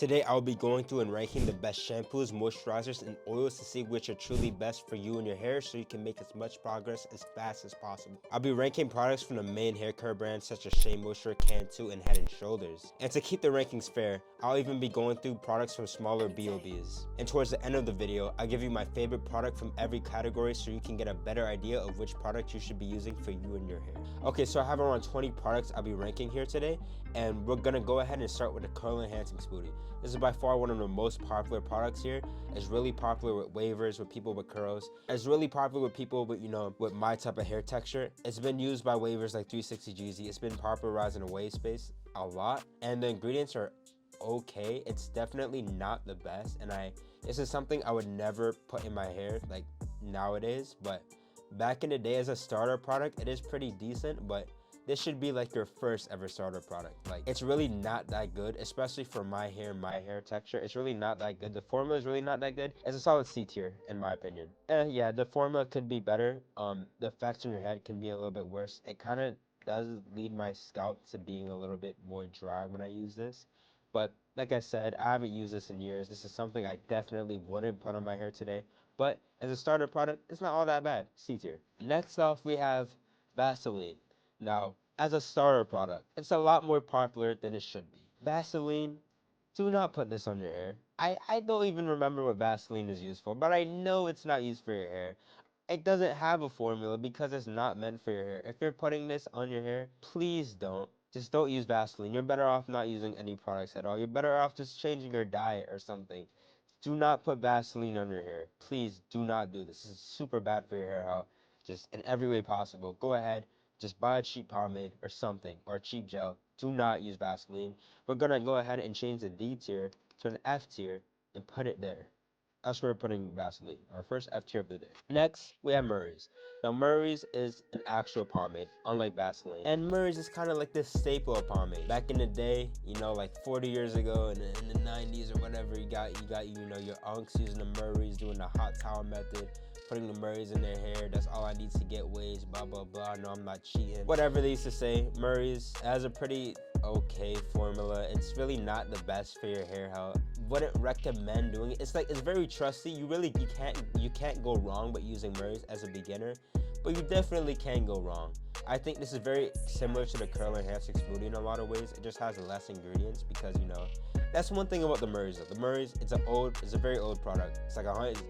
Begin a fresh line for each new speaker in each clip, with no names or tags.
Today I'll be going through and ranking the best shampoos, moisturizers, and oils to see which are truly best for you and your hair so you can make as much progress as fast as possible. I'll be ranking products from the main hair care brands such as Shea Moisture, Cantu, and Head & Shoulders. And to keep the rankings fair, I'll even be going through products from smaller BOBs. And towards the end of the video, I'll give you my favorite product from every category so you can get a better idea of which product you should be using for you and your hair. Okay, so I have around 20 products I'll be ranking here today, and we're gonna go ahead and start with the Curl Enhancing Smoothie. This is by far one of the most popular products here. It's really popular with wavers, with people with curls. It's really popular with people with, with my type of hair texture. It's been used by wavers like 360 Jeezy. It's been popularized in the wave space a lot, and the ingredients are okay. It's definitely not the best, and this is something I would never put in my hair like nowadays, but back in the day as a starter product, it is pretty decent, but this should be like your first ever starter product. Like, it's really not that good, especially for my hair texture. It's really not that good. The formula is really not that good. It's a solid C tier in my opinion. Yeah, the formula could be better. The effects on your head can be a little bit worse. It kind of does lead my scalp to being a little bit more dry when I use this. But like I said, I haven't used this in years. This is something I definitely wouldn't put on my hair today. But as a starter product, it's not all that bad. C tier. Next off, we have Vaseline. Now, as a starter product, it's a lot more popular than it should be. Vaseline, do not put this on your hair. I don't even remember what Vaseline is used for, but I know it's not used for your hair. It doesn't have a formula because it's not meant for your hair. If you're putting this on your hair, please don't. Just don't use Vaseline. You're better off not using any products at all. You're better off just changing your diet or something. Do not put Vaseline on your hair. Please do not do this. This is super bad for your hair health. Just in every way possible. Go ahead, just buy a cheap pomade or something, or a cheap gel. Do not use Vaseline. We're gonna go ahead and change the D tier to an F tier and put it there. That's where we're putting Vaseline, our first F tier of the day. Next, we have Murray's. Now, Murray's is an actual pomade, unlike Vaseline. And Murray's is kind of like this staple of pomade. Back in the day, like 40 years ago, in the 90s or whatever, you got your unks using the Murray's, doing the hot towel method, putting the Murray's in their hair. That's all I need to get waves, blah, blah, blah. No, I'm not cheating. Whatever they used to say, Murray's has a pretty okay formula. It's really not the best for your hair health. Wouldn't recommend doing it. It's very trusty. You can't go wrong with using Murray's as a beginner, but you definitely can go wrong. I think this is very similar to the Curl Enhancing Smoothie in a lot of ways. It just has less ingredients because that's one thing about the Murray's. The Murray's, it's a very old product. It's like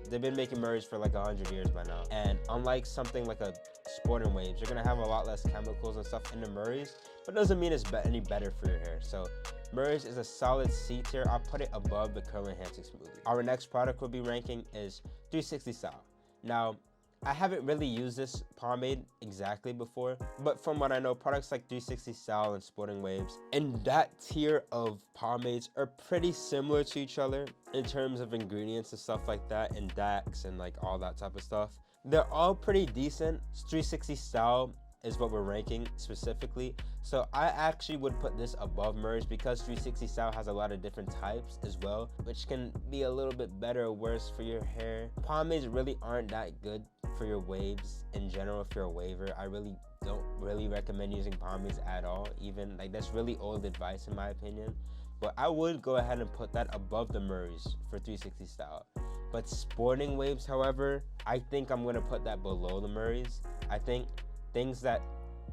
they've been making Murray's for like 100 years by now. And unlike something like a Sporting Waves, you're gonna have a lot less chemicals and stuff in the Murray's, but it doesn't mean it's any better for your hair. So Murray's is a solid C tier. I'll put it above the Curl Enhancing Smoothie. Our next product we'll be ranking is 360 Style. Now, I haven't really used this pomade exactly before, but from what I know, products like 360 Style and Sporting Waves and that tier of pomades are pretty similar to each other in terms of ingredients and stuff like that, and DAX and like all that type of stuff. They're all pretty decent. 360 Style is what we're ranking specifically. So I actually would put this above Murray's because 360 Style has a lot of different types as well, which can be a little bit better or worse for your hair. Pomades really aren't that good for your waves in general. If you're a waver, I really don't recommend using pomades at all. Even like, that's really old advice in my opinion. But I would go ahead and put that above the Murray's for 360 Style. But Sporting Waves, however, I think I'm gonna put that below the Murray's. I think things that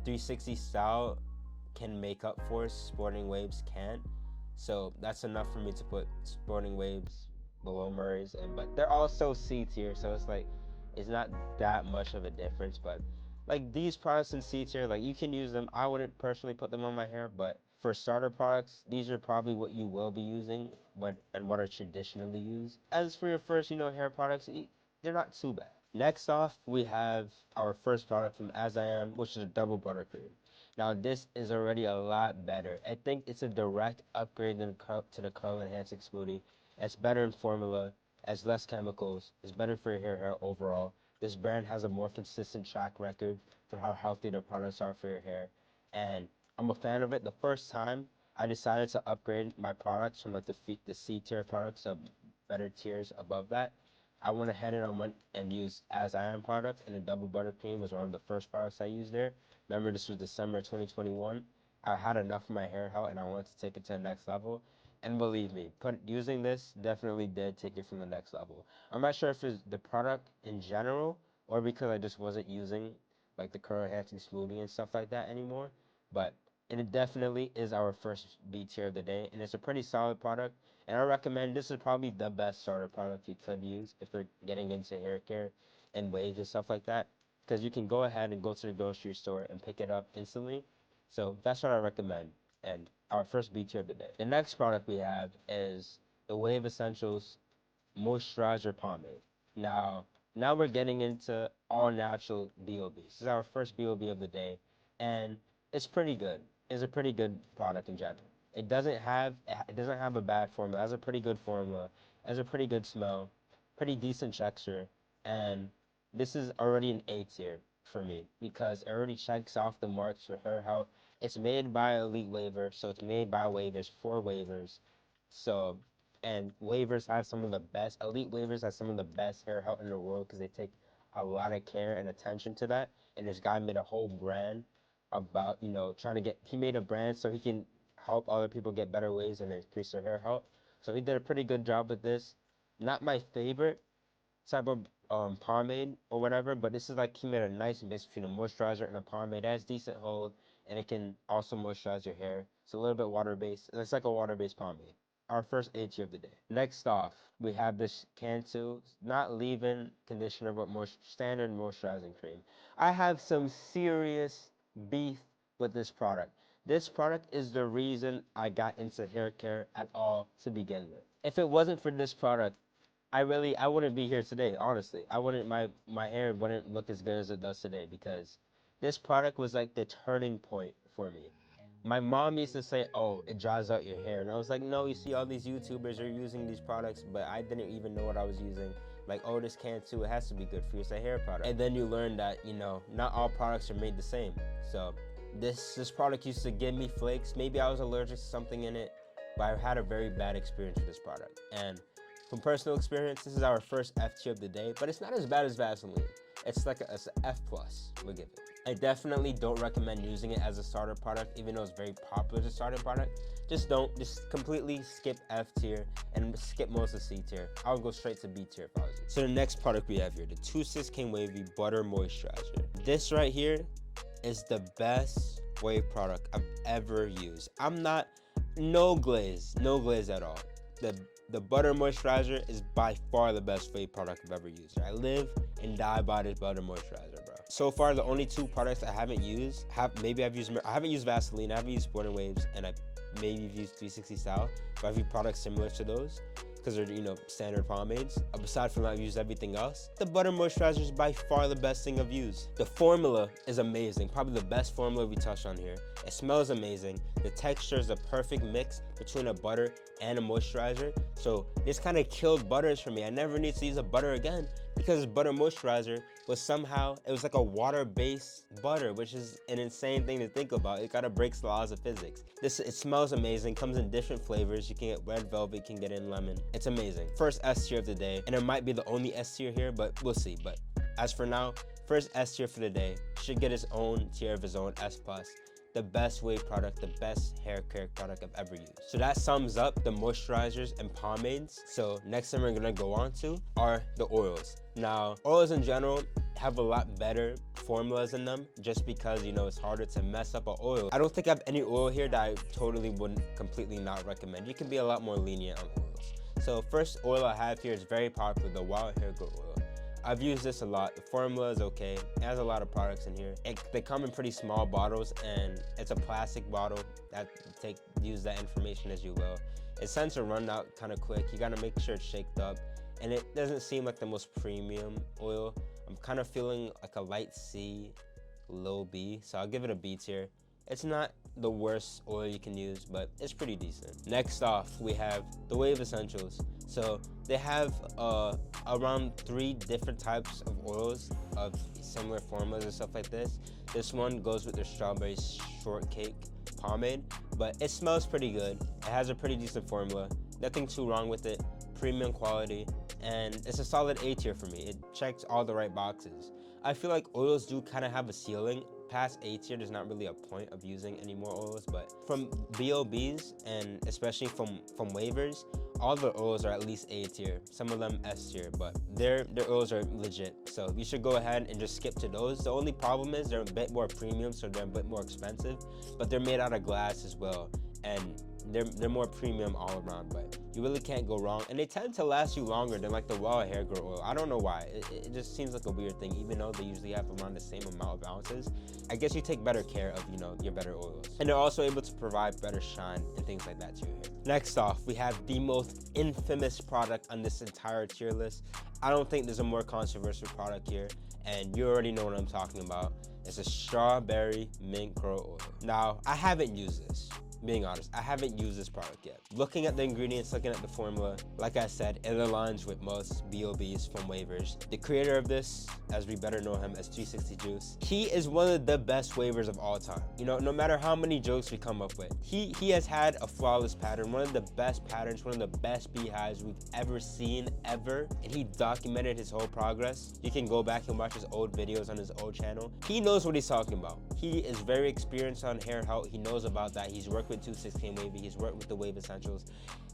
360 Style can make up for, Sporting Waves can't. So that's enough for me to put Sporting Waves below Murray's. But they're also C tier, so it's not that much of a difference. But like, these products in C tier, like, you can use them. I wouldn't personally put them on my hair, but for starter products, these are probably what you will be using and what are traditionally used. As for your first, hair products, they're not too bad. Next off, we have our first product from As I Am, which is a double buttercream. Now, this is already a lot better. I think it's a direct upgrade to the Curl Enhancing Smoothie. It's better in formula, has less chemicals, it's better for your hair overall. This brand has a more consistent track record for how healthy their products are for your hair, and I'm a fan of it. The first time I decided to upgrade my products from like the C tier products to better tiers above that, I went ahead and I went and used As I Am product, and the double buttercream was one of the first products I used there. Remember, this was December 2021. I had enough of my hair health and I wanted to take it to the next level. And believe me, using this definitely did take it from the next level. I'm not sure if it's the product in general or because I just wasn't using like the curl enhancing smoothie and stuff like that anymore, but it definitely is our first B tier of the day, and it's a pretty solid product. And I recommend this is probably the best starter product you could use if you're getting into hair care and waves and stuff like that, because you can go ahead and go to the grocery store and pick it up instantly. So that's what I recommend. And our first B tier of the day. The next product we have is the Wave Essentials Moisturizer Pomade. Now, now we're getting into all natural BOBs. This is our first BOB of the day, and it's pretty good. It's a pretty good product in general. It doesn't have a bad formula. It has a pretty good formula. It has a pretty good smell, pretty decent texture, and this is already an A tier for me because it already checks off the marks for her. How it's made by Elite Waver, so it's made by waivers for waivers. So, and waivers have some of the best, Elite Waivers have some of the best hair health in the world because they take a lot of care and attention to that. And this guy made a whole brand about, trying to get, he made a brand so he can help other people get better waves and increase their hair health. So he did a pretty good job with this. Not my favorite type of pomade or whatever, but this is like he made a nice mix between a moisturizer and a pomade. It has decent hold and it can also moisturize your hair. It's a little bit water based. It's like a water based pomade. Our first A tier of the day. Next off, we have this Cantu, not leave-in conditioner, but more standard moisturizing cream. I have some serious beef with this product. This product is the reason I got into hair care at all to begin with. If it wasn't for this product, I wouldn't be here today, honestly. I wouldn't my hair wouldn't look as good as it does today because this product was like the turning point for me. My mom used to say, "Oh, it dries out your hair," and I was like, "No, you see all these YouTubers are using these products, but I didn't even know what I was using. Like, oh, this can too. It has to be good for you. It's a hair product." And then you learn that not all products are made the same. So this product used to give me flakes. Maybe I was allergic to something in it, but I had a very bad experience with this product. And from personal experience, this is our first F tier of the day, but it's not as bad as Vaseline. It's like a F plus, we'll give it. I definitely don't recommend using it as a starter product, even though it's very popular as a starter product. Just completely skip F tier and skip most of C tier. I would go straight to B tier if I was you. So the next product we have here, the 26 King Wavy Butter Moisturizer. This right here is the best wave product I've ever used. No glaze at all. The butter moisturizer is by far the best wave product I've ever used. I live and die by this butter moisturizer, bro. So far, the only two products I haven't used, I haven't used Vaseline, I haven't used Born Waves, and I maybe used 360 Style, but I've used products similar to those because they're, standard pomades. Aside from that, I've used everything else. The butter moisturizer is by far the best thing I've used. The formula is amazing, probably the best formula we touched on here. It smells amazing. The texture is a perfect mix between a butter and a moisturizer. So this kind of killed butters for me. I never need to use a butter again because butter moisturizer it was like a water-based butter, which is an insane thing to think about. It kind of breaks the laws of physics. It smells amazing, comes in different flavors. You can get red velvet, you can get in lemon. It's amazing. First S tier of the day, and it might be the only S tier here, but we'll see. But as for now, first S tier for the day, should get its own tier of his own, S+. The best wave product, the best hair care product I've ever used. So that sums up the moisturizers and pomades. So next thing we're gonna go on to are the oils. Now, oils in general have a lot better formulas in them just because, it's harder to mess up an oil. I don't think I have any oil here that I totally wouldn't completely not recommend. You can be a lot more lenient on oils. So first oil I have here is very popular, the Wild Hair Growth Oil. I've used this a lot. The formula is okay. It has a lot of products in here. They come in pretty small bottles, and it's a plastic bottle. Use that information as you will. It tends to run out kind of quick. You gotta make sure it's shaked up, and it doesn't seem like the most premium oil. I'm kind of feeling like a light C, low B, so I'll give it a B tier. It's not the worst oil you can use, but it's pretty decent. Next off, we have the Wave Essentials. So they have around 3 different types of oils of similar formulas and stuff like this. This one goes with their strawberry shortcake pomade, but it smells pretty good. It has a pretty decent formula. Nothing too wrong with it. Premium quality, and it's a solid A tier for me. It checks all the right boxes. I feel like oils do kind of have a ceiling past A tier, there's not really a point of using any more oils, but from BOBs and especially from waivers, all the oils are at least A tier, some of them S tier, but their oils are legit. So you should go ahead and just skip to those. The only problem is they're a bit more premium, so they're a bit more expensive, but they're made out of glass as well, and they're more premium all around, but you really can't go wrong, and they tend to last you longer than like the raw hair growth oil. I don't know why, it just seems like a weird thing, even though they usually have around the same amount of ounces. I guess you take better care of, you know, your better oils, and they're also able to provide better shine and things like that to your hair. Next off, we have the most infamous product on this entire tier list. I don't think there's a more controversial product here, and you already know what I'm talking about. It's a strawberry mint growth oil. Now, I haven't used this. Being honest, I haven't used this product yet. Looking at the ingredients, looking at the formula, like I said, it aligns with most BOBs from waivers. The creator of this, as we better know him as 360 Juice, he is one of the best waivers of all time. You know, no matter how many jokes we come up with, he has had a flawless pattern, one of the best patterns, one of the best beehives we've ever seen, ever. And he documented his whole progress. You can go back and watch his old videos on his old channel. He knows what he's talking about. He is very experienced on hair health. He knows about that. He's worked with 216 Wavy. He's worked with the Wave Essentials.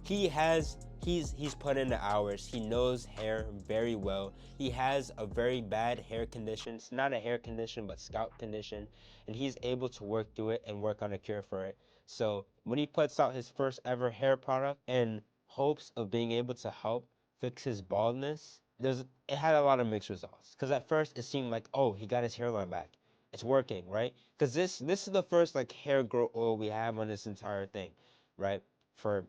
He's put in the hours. He knows hair very well. He has a very bad hair condition. It's not a hair condition, but scalp condition. And he's able to work through it and work on a cure for it. So when he puts out his first ever hair product in hopes of being able to help fix his baldness, it had a lot of mixed results. Because at first it seemed like, oh, he got his hairline back. It's working, right? Because this is the first like hair growth oil we have on this entire thing, right? For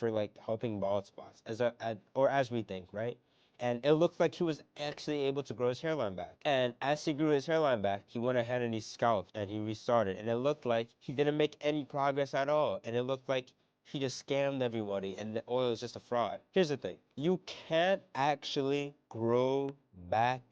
like helping bald spots, as we think, right? And it looked like he was actually able to grow his hairline back. And as he grew his hairline back, he went ahead and he scalped and he restarted. And it looked like he didn't make any progress at all. And it looked like he just scammed everybody and the oil is just a fraud. Here's the thing. You can't actually grow back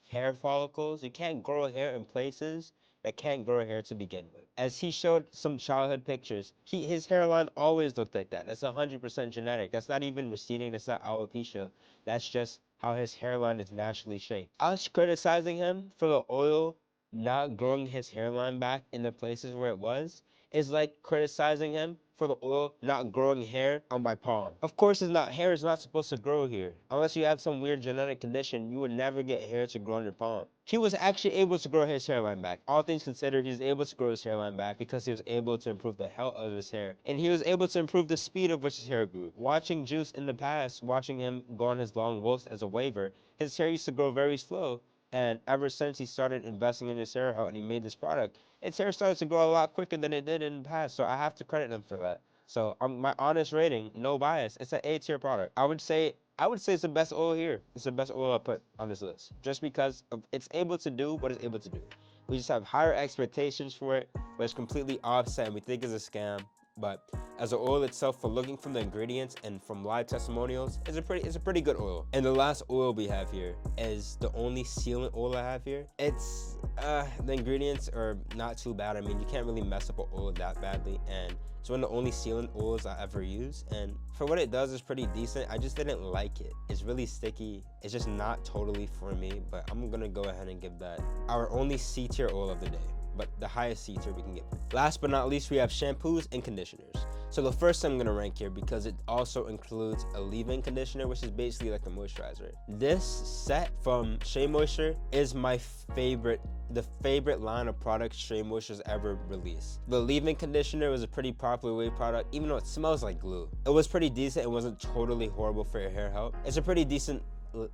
hair follicles. You can't grow hair in places that can't grow hair to begin with. As he showed some childhood pictures, his hairline always looked like that. That's 100% genetic. That's not even receding. That's not alopecia. That's just how his hairline is naturally shaped. Us criticizing him for the oil not growing his hairline back in the places where it was is like criticizing him for the oil not growing hair on my palm. Of course, hair is not supposed to grow here. Unless you have some weird genetic condition, you would never get hair to grow on your palm. He was actually able to grow his hairline back. All things considered, he was able to grow his hairline back because he was able to improve the health of his hair. And he was able to improve the speed of which his hair grew. Watching Juice in the past, watching him go on his long walks as a waiver, his hair used to grow very slow. And ever since he started investing in his hair health and he made this product, its hair started to grow a lot quicker than it did in the past. So I have to credit him for that. So my honest rating, no bias, it's an A tier product. I would say it's the best oil here. It's the best oil I put on this list, just because it's able to do what it's able to do. We just have higher expectations for it, but it's completely offset and we think it's a scam. But as an oil itself, for looking from the ingredients and from live testimonials, it's a pretty good oil. And the last oil we have here is the only sealant oil I have here. It's the ingredients are not too bad. I mean, you can't really mess up an oil that badly, and it's one of the only sealant oils I ever use, and for what it does, it's pretty decent. I just didn't like it. It's really sticky. It's just not totally for me, but I'm gonna go ahead and give that our only C tier oil of the day, but the highest C tier we can get. Last but not least, we have shampoos and conditioners. So the first I'm gonna rank here because it also includes a leave-in conditioner, which is basically like a moisturizer. This set from Shea Moisture is my favorite, the favorite line of products Shea Moisture's ever released. The leave-in conditioner was a pretty popular wave product, even though it smells like glue. It was pretty decent. It wasn't totally horrible for your hair health. It's a pretty decent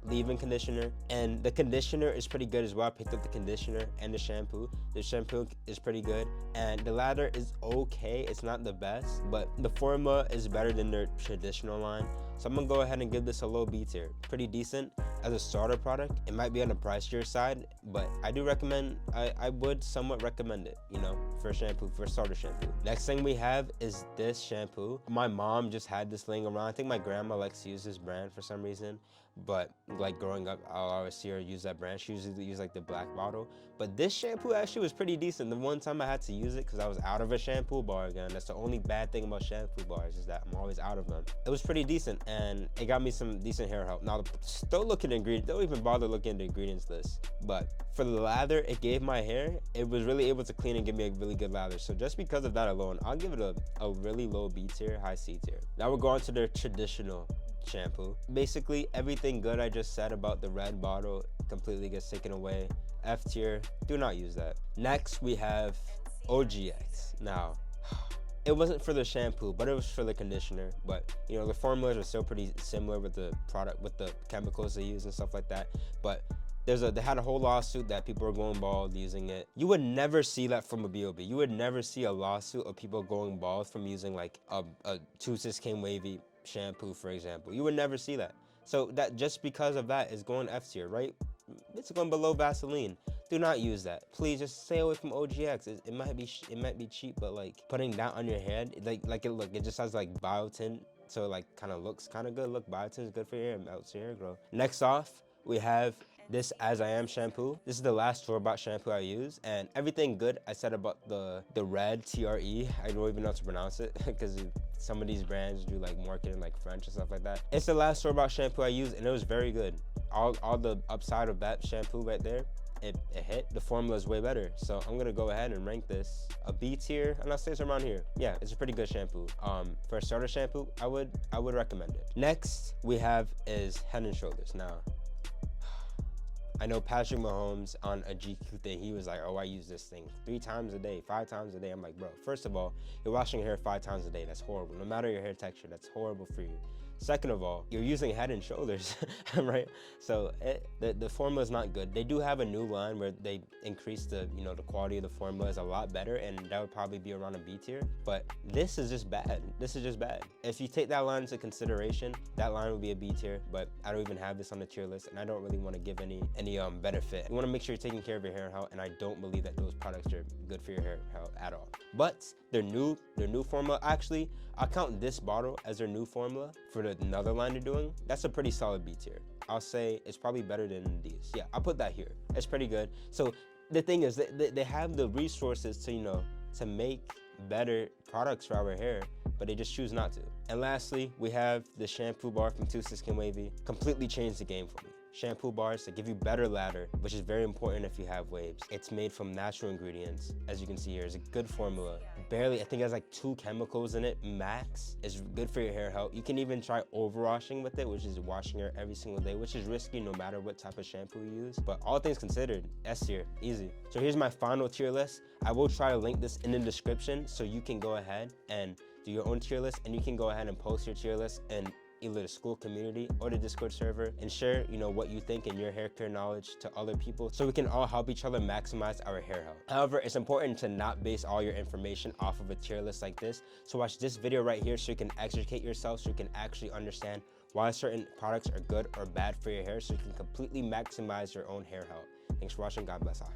leave-in conditioner, and the conditioner is pretty good as well. I picked up the conditioner and the shampoo. The shampoo is pretty good, and the lather is okay. It's not the best, but the formula is better than their traditional line. So I'm gonna go ahead and give this a low B tier. Pretty decent as a starter product. It might be on the pricier side, but I do recommend, I would somewhat recommend it, you know, for shampoo, for starter shampoo. Next thing we have is this shampoo. My mom just had this laying around. I think my grandma likes to use this brand for some reason, but like growing up, I'll always see her use that brand. She usually use like the black bottle, but this shampoo actually was pretty decent. The one time I had to use it because I was out of a shampoo bar again. That's the only bad thing about shampoo bars, is that I'm always out of them. It was pretty decent, and it got me some decent hair health. Now, still looking the ingredients. Don't even bother looking at the ingredients list. But for the lather it gave my hair, it was really able to clean and give me a really good lather. So just because of that alone, I'll give it a really low B tier, high C tier. Now we're going to the traditional shampoo. Basically everything good I just said about the red bottle completely gets taken away. F tier, do not use that. Next we have OGX. Now it wasn't for the shampoo, but it was for the conditioner. But you know, the formulas are still pretty similar with the product, with the chemicals they use and stuff like that. But they had a whole lawsuit that people were going bald using it. You would never see that from a BOB. You would never see a lawsuit of people going bald from using like a 2-6 wavy shampoo, for example. You would never see that. So that just because of that is going F tier, right? It's going below Vaseline. Do not use that. Please just stay away from OGX. It might be cheap, but like putting that on your head, it just has like biotin, so like kind of looks kind of good. Look, biotin is good for your hair, melts your hair grow. Next off, we have this As I Am shampoo. This is the last store-bought shampoo I use, and everything good I said about the red TRE. I don't even know how to pronounce it because some of these brands do like marketing like French and stuff like that. It's the last store-bought shampoo I used, and it was very good. All the upside of that shampoo right there, it hit. The formula is way better, so I'm gonna go ahead and rank this a B tier, and I'll say it's around here. Yeah, it's a pretty good shampoo. For a starter shampoo, I would recommend it. Next we have is Head and Shoulders. Now I know Patrick Mahomes on a GQ thing, he was like, oh, I use this thing 3 times a day, 5 times a day. I'm like, bro, first of all, you're washing your hair 5 times a day. That's horrible. No matter your hair texture, that's horrible for you. Second of all, you're using Head and Shoulders, right? So the formula is not good. They do have a new line where they increase the quality of the formula is a lot better, and that would probably be around a B tier. But this is just bad. This is just bad. If you take that line into consideration, that line would be a B tier. But I don't even have this on the tier list, and I don't really want to give any benefit. You want to make sure you're taking care of your hair and health, and I don't believe that those products are good for your hair health at all. But their new formula, actually, I'll count this bottle as their new formula for another line they're doing. That's a pretty solid B tier. I'll say it's probably better than these. Yeah, I'll put that here. It's pretty good. So the thing is, they have the resources to to make better products for our hair, but they just choose not to. And lastly, we have the shampoo bar from 2-6 Wavy. Completely changed the game for me. Shampoo bars that give you better lather, which is very important if you have waves. It's made from natural ingredients. As you can see here, it's a good formula. Barely, I think it has like 2 chemicals in it, max. It's good for your hair health. You can even try overwashing with it, which is washing your hair every single day, which is risky no matter what type of shampoo you use. But all things considered, S tier, easy. So here's my final tier list. I will try to link this in the description so you can go ahead and do your own tier list, and you can go ahead and post your tier list and either the school community or the Discord server, and share what you think and your hair care knowledge to other people, so we can all help each other maximize our hair health. However, it's important to not base all your information off of a tier list like this. So watch this video right here so you can educate yourself, so you can actually understand why certain products are good or bad for your hair, so you can completely maximize your own hair health. Thanks for watching. God bless all.